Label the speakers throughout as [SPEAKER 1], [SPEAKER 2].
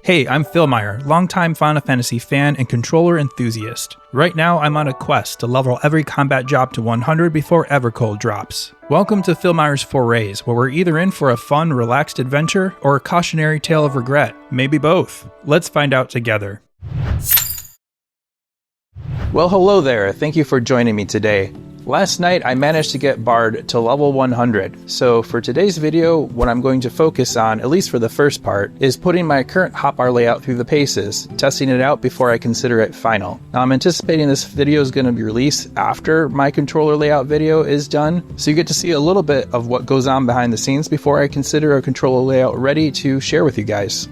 [SPEAKER 1] Hey, I'm Filmire, longtime Final Fantasy fan and controller enthusiast. Right now, I'm on a quest to level every combat job to 100 before Evercold drops. Welcome to Filmire's Forays, where we're either in for a fun, relaxed adventure or a cautionary tale of regret. Maybe both. Let's find out together. Well, hello there. Thank you for joining me today. Last night, I managed to get Bard to level 100, so for today's video, what I'm going to focus on, at least for the first part, is putting my current hotbar layout through the paces, testing it out before I consider it final. Now, I'm anticipating this video is going to be released after my controller layout video is done, so you get to see a little bit of what goes on behind the scenes before I consider a controller layout ready to share with you guys.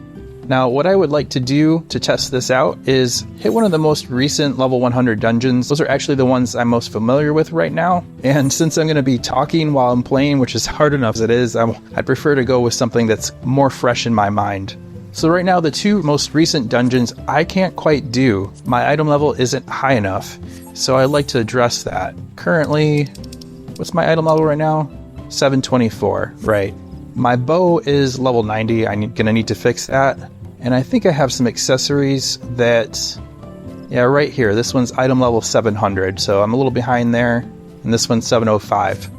[SPEAKER 1] Now, what I would like to do to test this out is hit one of the most recent level 100 dungeons. Those are actually the ones I'm most familiar with right now. And since I'm going to be talking while I'm playing, which is hard enough as it is, I'd prefer to go with something that's more fresh in my mind. So right now, the two most recent dungeons I can't quite do. My item level isn't high enough, so I'd like to address that. Currently, what's my item level right now? 724, right. My bow is level 90, I'm gonna need to fix that. And I think I have some accessories that, yeah, right here. This one's item level 700, so I'm a little behind there. And this one's 705.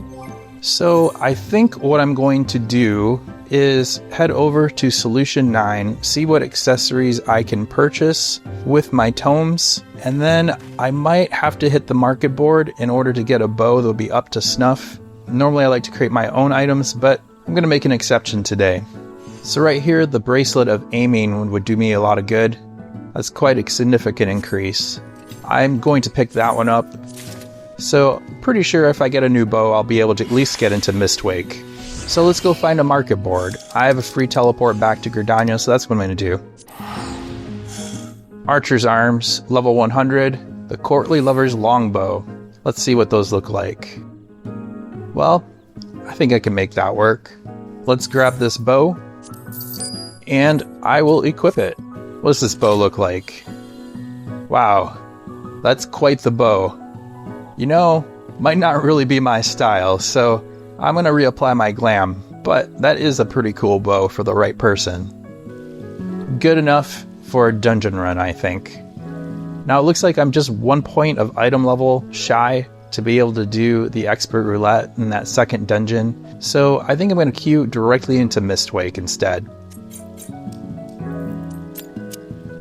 [SPEAKER 1] So I think what I'm going to do is head over to Solution 9, see what accessories I can purchase with my tomes, and then I might have to hit the market board in order to get a bow that'll be up to snuff. Normally I like to create my own items, but I'm going to make an exception today. So right here, the bracelet of aiming would do me a lot of good. That's quite a significant increase. I'm going to pick that one up. So pretty sure if I get a new bow, I'll be able to at least get into Mistwake. So let's go find a market board. I have a free teleport back to Gridania, so that's what I'm going to do. Archer's Arms, level 100. The Courtly Lover's Longbow. Let's see what those look like. Well, I think I can make that work. Let's grab this bow, and I will equip it. What does this bow look like? Wow, that's quite the bow. You know, might not really be my style, so I'm gonna reapply my glam, but that is a pretty cool bow for the right person. Good enough for a dungeon run, I think. Now it looks like I'm just 1 point of item level shy to be able to do the expert roulette in that second dungeon. So I think I'm going to queue directly into Mistwake instead.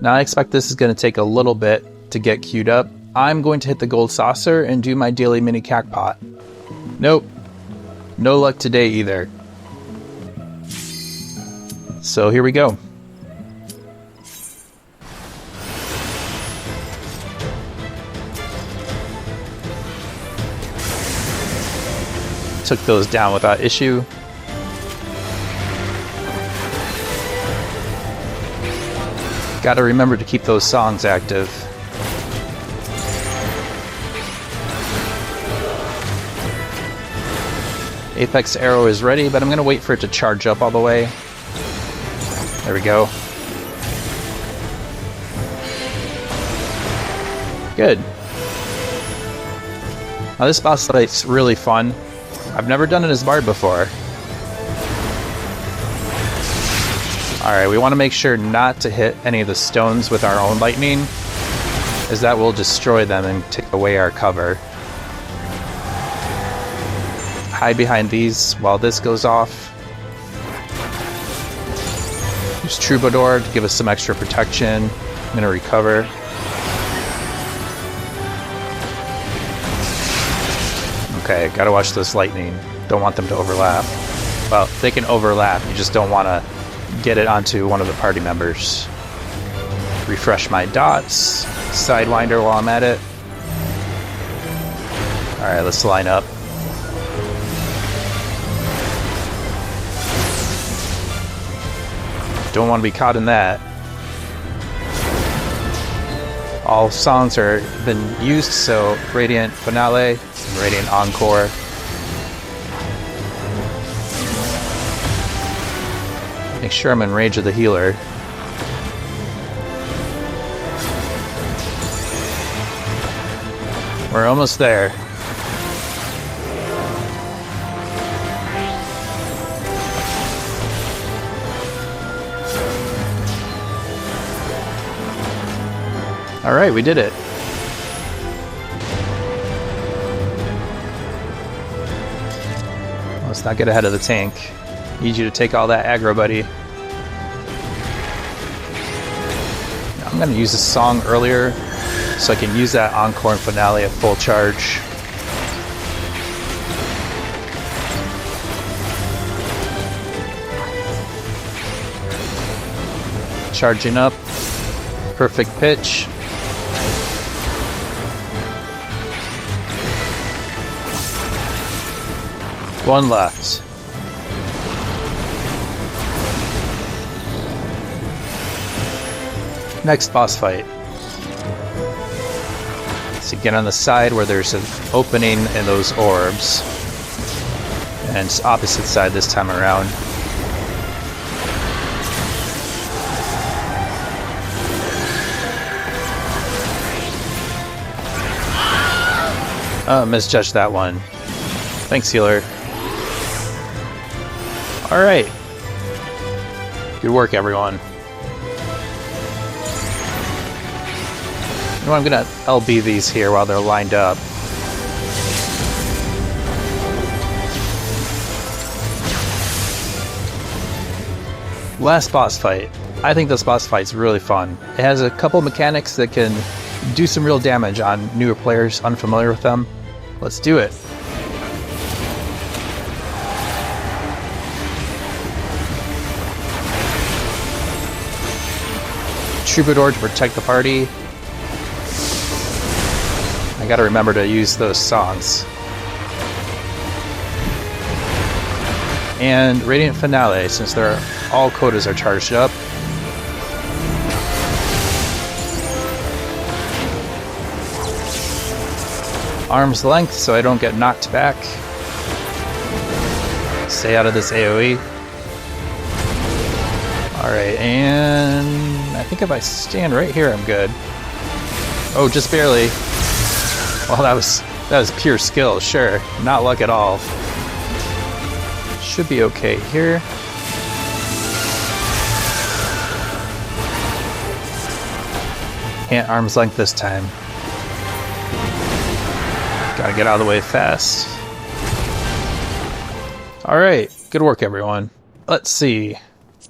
[SPEAKER 1] Now I expect this is going to take a little bit to get queued up. I'm going to hit the gold saucer and do my daily mini cacpot. Nope. No luck today either. So here we go. Took those down without issue. Gotta remember to keep those songs active. Apex Arrow is ready, but I'm gonna wait for it to charge up all the way. There we go. Good. Now this boss fight's really fun. I've never done it as Bard before. Alright, we want to make sure not to hit any of the stones with our own lightning, as that will destroy them and take away our cover. Hide behind these while this goes off. Use Troubadour to give us some extra protection. I'm going to recover. Okay, gotta watch this lightning. Don't want them to overlap. Well, they can overlap, you just don't want to get it onto one of the party members. Refresh my dots. Sidewinder while I'm at it. Alright, let's line up. Don't want to be caught in that. All songs are been used, so Radiant Finale, Radiant Encore. Make sure I'm in range of the healer. We're almost there. Alright, we did it. Let's not get ahead of the tank. Need you to take all that aggro, buddy. I'm going to use this song earlier so I can use that encore and finale at full charge. Charging up. Perfect pitch. One left. Next boss fight. So get on the side where there's an opening in those orbs. And it's opposite side this time around. Oh, misjudged that one. Thanks, healer. Alright. Good work, everyone. You know, I'm gonna LB these here while they're lined up. Last boss fight. I think this boss fight's really fun. It has a couple mechanics that can do some real damage on newer players unfamiliar with them. Let's do it. Troubadour to protect the party. I gotta remember to use those songs. And Radiant Finale, since all quotas are charged up. Arm's length so I don't get knocked back. Stay out of this AoE. Alright, and I think if I stand right here, I'm good. Oh, just barely. Well, that was pure skill, sure. Not luck at all. Should be okay here. Can't arm's length this time. Gotta get out of the way fast. Alright, good work, everyone. Let's see.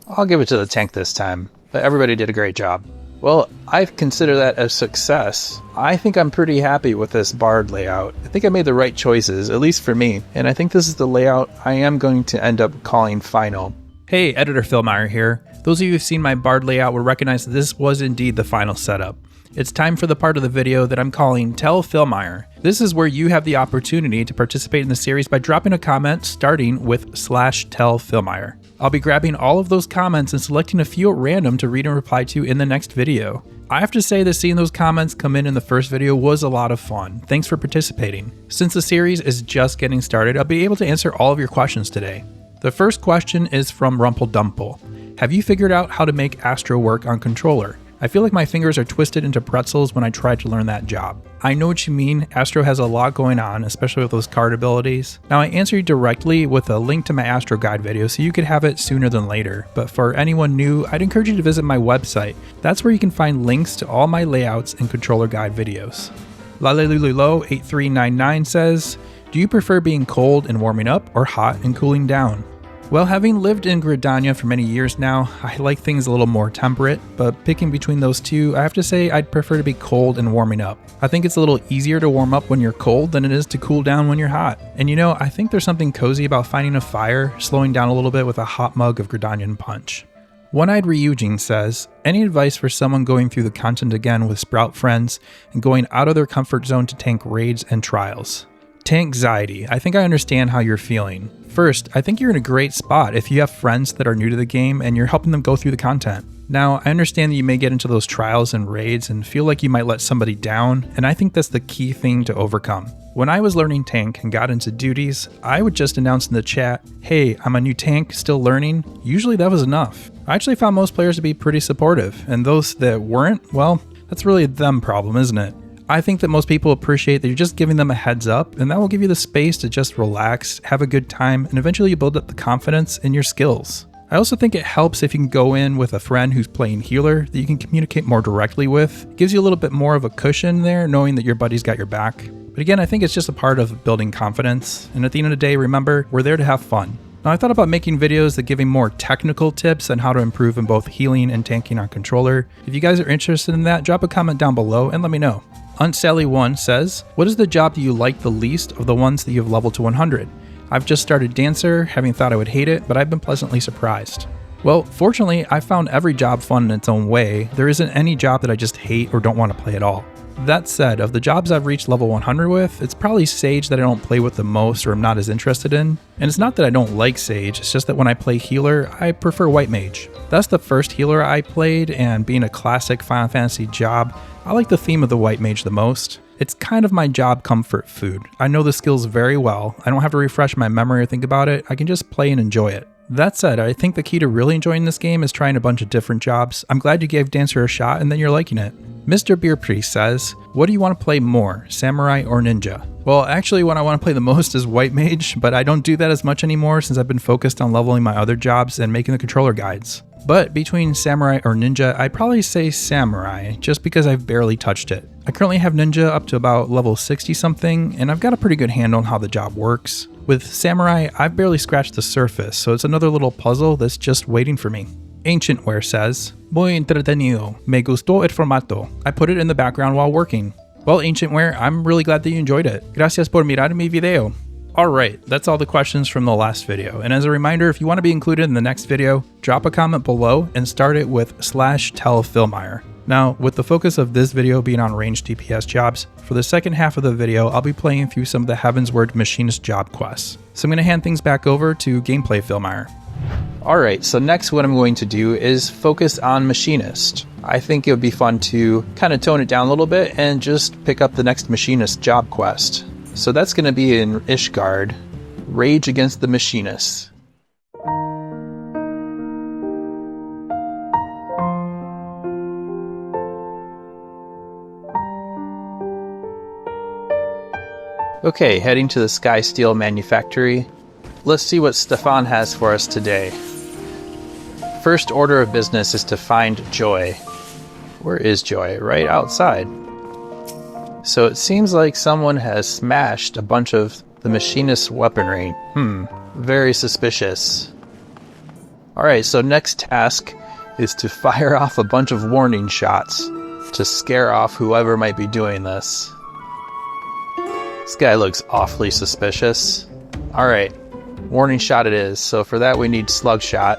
[SPEAKER 1] I'll give it to the tank this time, but everybody did a great job. Well, I consider that a success. I think I'm pretty happy with this bard layout. I think I made the right choices, at least for me, and I think this is the layout I am going to end up calling final. Hey, Editor Filmire here. Those of you who've seen my bard layout will recognize that this was indeed the final setup. It's time for the part of the video that I'm calling Tell Filmire. This is where you have the opportunity to participate in the series by dropping a comment starting with /tellfilmire. I'll be grabbing all of those comments and selecting a few at random to read and reply to in the next video. I have to say that seeing those comments come in the first video was a lot of fun. Thanks for participating. Since the series is just getting started, I'll be able to answer all of your questions today. The first question is from Rumple. Have you figured out how to make Astro work on controller? I feel like my fingers are twisted into pretzels when I try to learn that job. I know what you mean. Astro has a lot going on, especially with those card abilities. Now, I answer you directly with a link to my Astro guide video so you could have it sooner than later. But for anyone new, I'd encourage you to visit my website. That's where you can find links to all my layouts and controller guide videos. Lalelululo8399 says, do you prefer being cold and warming up or hot and cooling down? Well, having lived in Gridania for many years now, I like things a little more temperate, but picking between those two, I have to say I'd prefer to be cold and warming up. I think it's a little easier to warm up when you're cold than it is to cool down when you're hot. And you know, I think there's something cozy about finding a fire, slowing down a little bit with a hot mug of Gridanian punch. One-Eyed Ryujin says, any advice for someone going through the content again with Sprout friends and going out of their comfort zone to tank raids and trials? Tankxiety. I think I understand how you're feeling. First, I think you're in a great spot if you have friends that are new to the game and you're helping them go through the content. Now, I understand that you may get into those trials and raids and feel like you might let somebody down, and I think that's the key thing to overcome. When I was learning tank and got into duties, I would just announce in the chat, hey, I'm a new tank, still learning. Usually that was enough. I actually found most players to be pretty supportive, and those that weren't, well, that's really a them problem, isn't it? I think that most people appreciate that you're just giving them a heads up, and that will give you the space to just relax, have a good time, and eventually you build up the confidence in your skills. I also think it helps if you can go in with a friend who's playing healer that you can communicate more directly with. It gives you a little bit more of a cushion there, knowing that your buddy's got your back. But again, I think it's just a part of building confidence. And at the end of the day, remember, we're there to have fun. Now, I thought about making videos that giving more technical tips on how to improve in both healing and tanking on controller. If you guys are interested in that, drop a comment down below and let me know. Unsally1 says, what is the job that you like the least of the ones that you've leveled to 100? I've just started Dancer, having thought I would hate it, but I've been pleasantly surprised. Well, fortunately, I found every job fun in its own way. There isn't any job that I just hate or don't want to play at all. That said, of the jobs I've reached level 100 with, it's probably Sage that I don't play with the most or am not as interested in. And it's not that I don't like Sage, it's just that when I play healer, I prefer White Mage. That's the first healer I played, and being a classic Final Fantasy job, I like the theme of the White Mage the most. It's kind of my job comfort food. I know the skills very well, I don't have to refresh my memory or think about it, I can just play and enjoy it. That said, I think the key to really enjoying this game is trying a bunch of different jobs. I'm glad you gave Dancer a shot and then you're liking it. Mr. Beer Priest says, what do you want to play more, Samurai or Ninja? Well, actually what I want to play the most is White Mage, but I don't do that as much anymore since I've been focused on leveling my other jobs and making the controller guides. But between Samurai or Ninja, I'd probably say Samurai, just because I've barely touched it. I currently have Ninja up to about level 60 something, and I've got a pretty good handle on how the job works. With Samurai, I've barely scratched the surface, so it's another little puzzle that's just waiting for me. Ancientware says, Muy entretenido, me gustó el formato. I put it in the background while working. Well, Ancientware, I'm really glad that you enjoyed it. Gracias por mirar mi video. Alright, that's all the questions from the last video, and as a reminder, if you want to be included in the next video, drop a comment below and start it with /tell-Filmire. Now, with the focus of this video being on ranged DPS jobs, for the second half of the video, I'll be playing through some of the Heavensward Machinist job quests. So I'm going to hand things back over to Gameplay Filmire. Alright, so next what I'm going to do is focus on Machinist. I think it would be fun to kind of tone it down a little bit and just pick up the next Machinist job quest. So that's going to be in Ishgard, Rage Against the Machinists. Okay, heading to the Sky Steel Manufactory. Let's see what Stefan has for us today. First order of business is to find Joye. Where is Joye? Right outside. So it seems like someone has smashed a bunch of the Machinist weaponry. Very suspicious. Alright, so next task is to fire off a bunch of warning shots to scare off whoever might be doing this. This guy looks awfully suspicious. Alright, warning shot it is. So for that we need slug shot.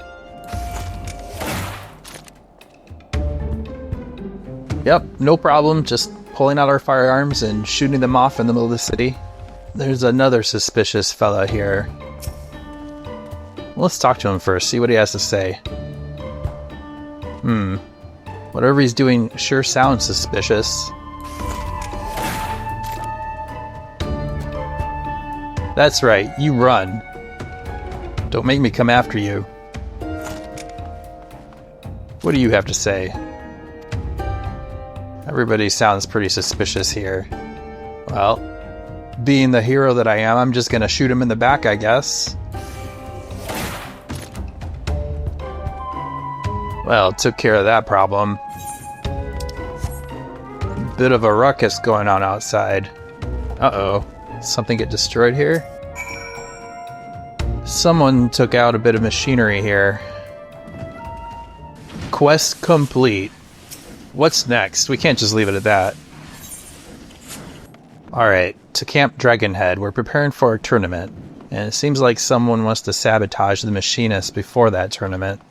[SPEAKER 1] Yep, no problem, just pulling out our firearms and shooting them off in the middle of the city. There's another suspicious fella here. Let's talk to him first, see what he has to say. Whatever he's doing sure sounds suspicious. That's right, you run. Don't make me come after you. What do you have to say? Everybody sounds pretty suspicious here. Well, being the hero that I am, I'm just gonna shoot him in the back, I guess. Well, took care of that problem. Bit of a ruckus going on outside. Uh-oh. Something get destroyed here? Someone took out a bit of machinery here. Quest complete. What's next? We can't just leave it at that. Alright, to Camp Dragonhead. We're preparing for a tournament. And it seems like someone wants to sabotage the Machinists before that tournament.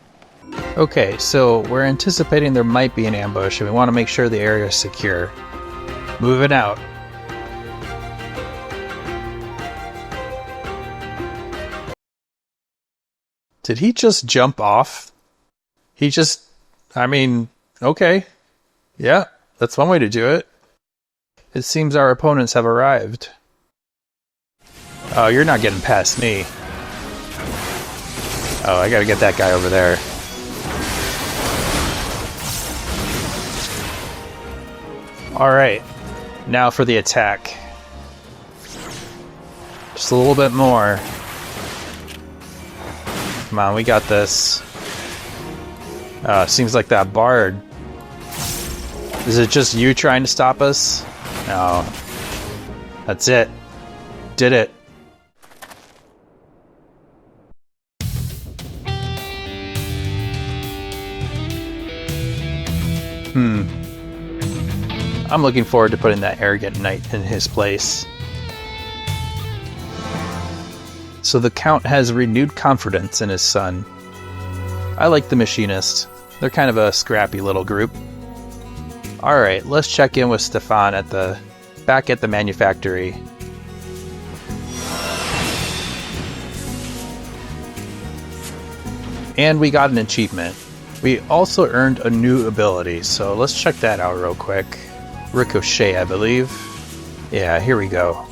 [SPEAKER 1] Okay, so we're anticipating there might be an ambush and we want to make sure the area is secure. Moving out. Did he just jump off? Okay. Yeah, that's one way to do it. It seems our opponents have arrived. Oh, you're not getting past me. Oh, I gotta get that guy over there. Alright, now for the attack. Just a little bit more. Come on, we got this. Seems like that bard. Is it just you trying to stop us? No. That's it. Did it. I'm looking forward to putting that arrogant knight in his place. So the Count has renewed confidence in his son. I like the Machinists. They're kind of a scrappy little group. Alright, let's check in with Stefan back at the manufactory. And we got an achievement. We also earned a new ability, so let's check that out real quick. Ricochet, I believe. Yeah, here we go.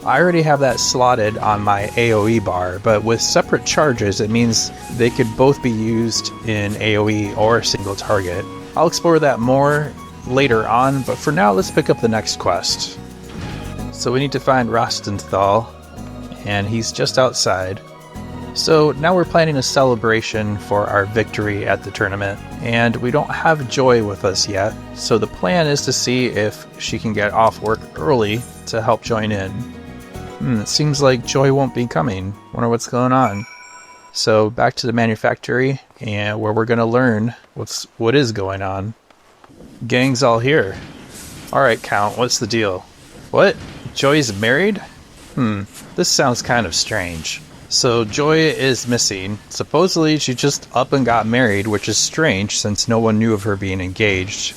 [SPEAKER 1] I already have that slotted on my AoE bar, but with separate charges, it means they could both be used in AoE or single target. I'll explore that more later on, but for now, let's pick up the next quest. So we need to find Rostenthal, and he's just outside. So now we're planning a celebration for our victory at the tournament, and we don't have Joye with us yet, so the plan is to see if she can get off work early to help join in. It seems like Joye won't be coming. Wonder what's going on. So back to the manufactory, and where we're going to learn what is going on. Gang's all here. Alright, Count, what's the deal? What? Joye's married? This sounds kind of strange. So Joye is missing. Supposedly she just up and got married, which is strange since no one knew of her being engaged.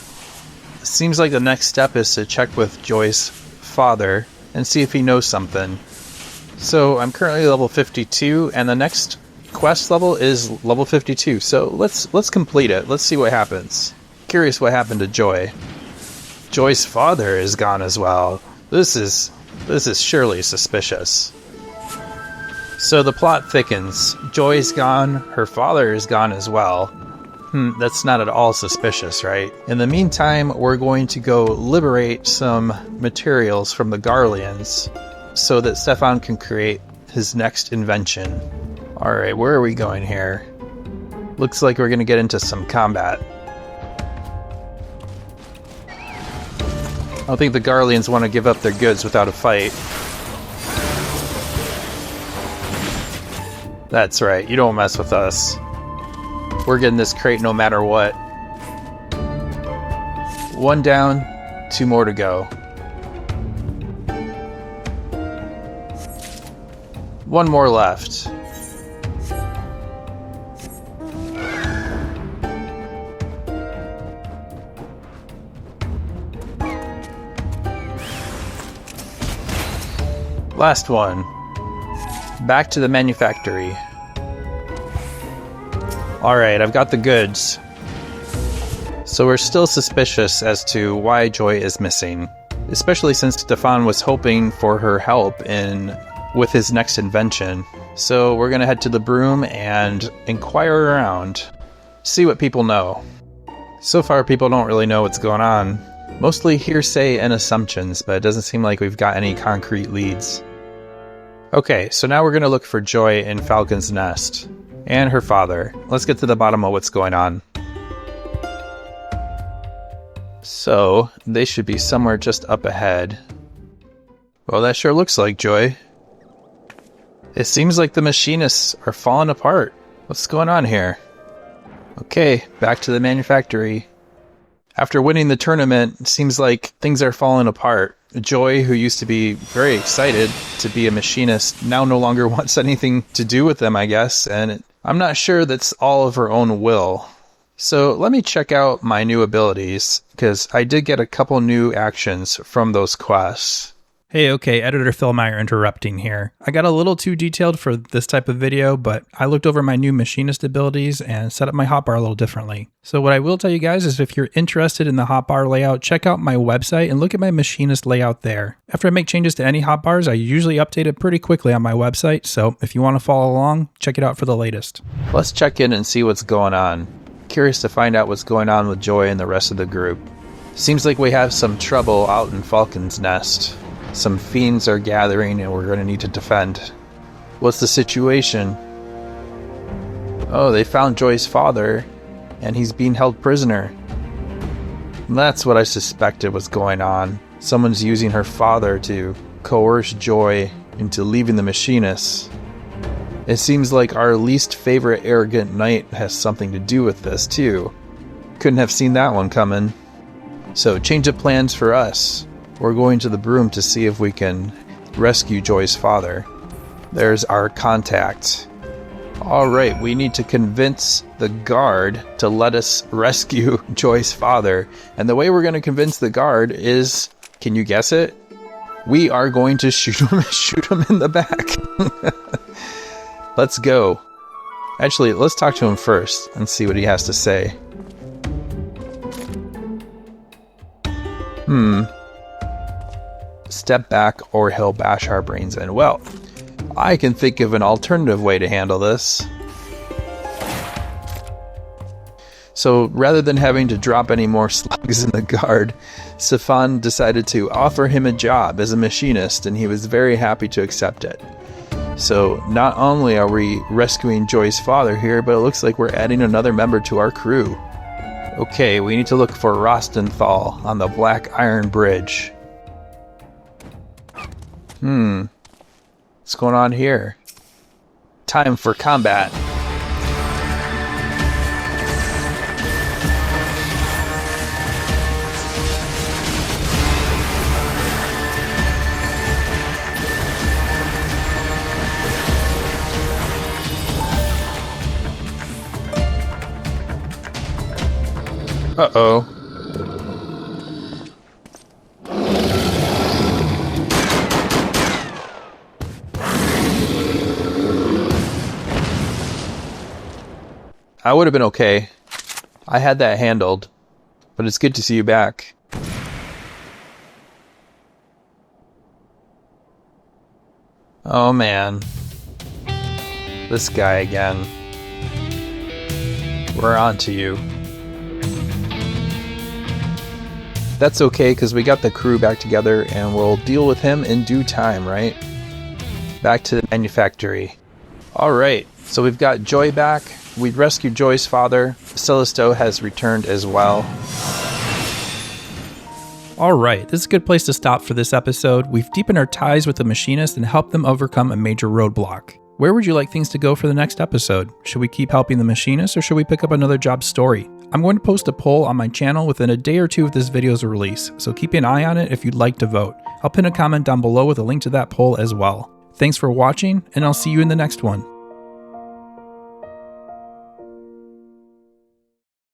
[SPEAKER 1] It seems like the next step is to check with Joye's father and see if he knows something. So I'm currently level 52 and the next quest level is level 52. So let's complete it. Let's see what happens. Curious what happened to Joye. Joye's father is gone as well. This is surely suspicious. So the plot thickens. Joye's gone, her father is gone as well. That's not at all suspicious, right? In the meantime, we're going to go liberate some materials from the Garleans so that Stefan can create his next invention. Alright, where are we going here? Looks like we're going to get into some combat. I don't think the Garleans want to give up their goods without a fight. That's right, you don't mess with us. We're getting this crate no matter what. One down, two more to go. One more left. Last one. Back to the manufactory. Alright, I've got the goods. So we're still suspicious as to why Joye is missing, especially since Stefan was hoping for her help with his next invention. So we're gonna head to the Brume and inquire around, see what people know. So far people don't really know what's going on. Mostly hearsay and assumptions, but it doesn't seem like we've got any concrete leads. Okay, so now we're gonna look for Joye in Falcon's Nest. And her father. Let's get to the bottom of what's going on. So, they should be somewhere just up ahead. Well, that sure looks like Joye. It seems like the Machinists are falling apart. What's going on here? Okay, back to the manufactory. After winning the tournament, it seems like things are falling apart. Joye, who used to be very excited to be a Machinist, now no longer wants anything to do with them, I guess, and I'm not sure that's all of her own will. So let me check out my new abilities, because I did get a couple new actions from those quests. Hey, okay, Editor Filmire interrupting here. I got a little too detailed for this type of video, but I looked over my new Machinist abilities and set up my hotbar a little differently. So what I will tell you guys is if you're interested in the hotbar layout, check out my website and look at my Machinist layout there. After I make changes to any hotbars, I usually update it pretty quickly on my website, so if you want to follow along, check it out for the latest. Let's check in and see what's going on. Curious to find out what's going on with Joye and the rest of the group. Seems like we have some trouble out in Falcon's Nest. Some fiends are gathering and we're going to need to defend. What's the situation? Oh, they found Joye's father. and he's being held prisoner. And that's what I suspected was going on. Someone's using her father to coerce Joye into leaving the Machinists. It seems like our least favorite arrogant knight has something to do with this too. Couldn't have seen that one coming. So change of plans for us. We're going to the Brume to see if we can rescue Joye's father. There's our contact. Alright, we need to convince the guard to let us rescue Joye's father. And the way we're going to convince the guard is, can you guess it? We are going to shoot him in the back. Let's go. Actually, let's talk to him first and see what he has to say. Step back or he'll bash our brains in. Well, I can think of an alternative way to handle this. So rather than having to drop any more slugs in the guard, Sifan decided to offer him a job as a machinist, and he was very happy to accept it. So not only are we rescuing Joye's father here, but it looks like we're adding another member to our crew. Okay, we need to look for Rostenthal on the Black Iron Bridge. What's going on here? Time for combat. Uh-oh. I would have been okay. I had that handled. But it's good to see you back. Oh man. This guy again. We're on to you. That's okay, because we got the crew back together and we'll deal with him in due time, right? Back to the manufactory. Alright, so we've got Joye back. We've rescued Joye's father. Celestial has returned as well. Alright, this is a good place to stop for this episode. We've deepened our ties with the Machinists and helped them overcome a major roadblock. Where would you like things to go for the next episode? Should we keep helping the Machinists, or should we pick up another job story? I'm going to post a poll on my channel within a day or two of this video's release, so keep an eye on it if you'd like to vote. I'll pin a comment down below with a link to that poll as well. Thanks for watching, and I'll see you in the next one.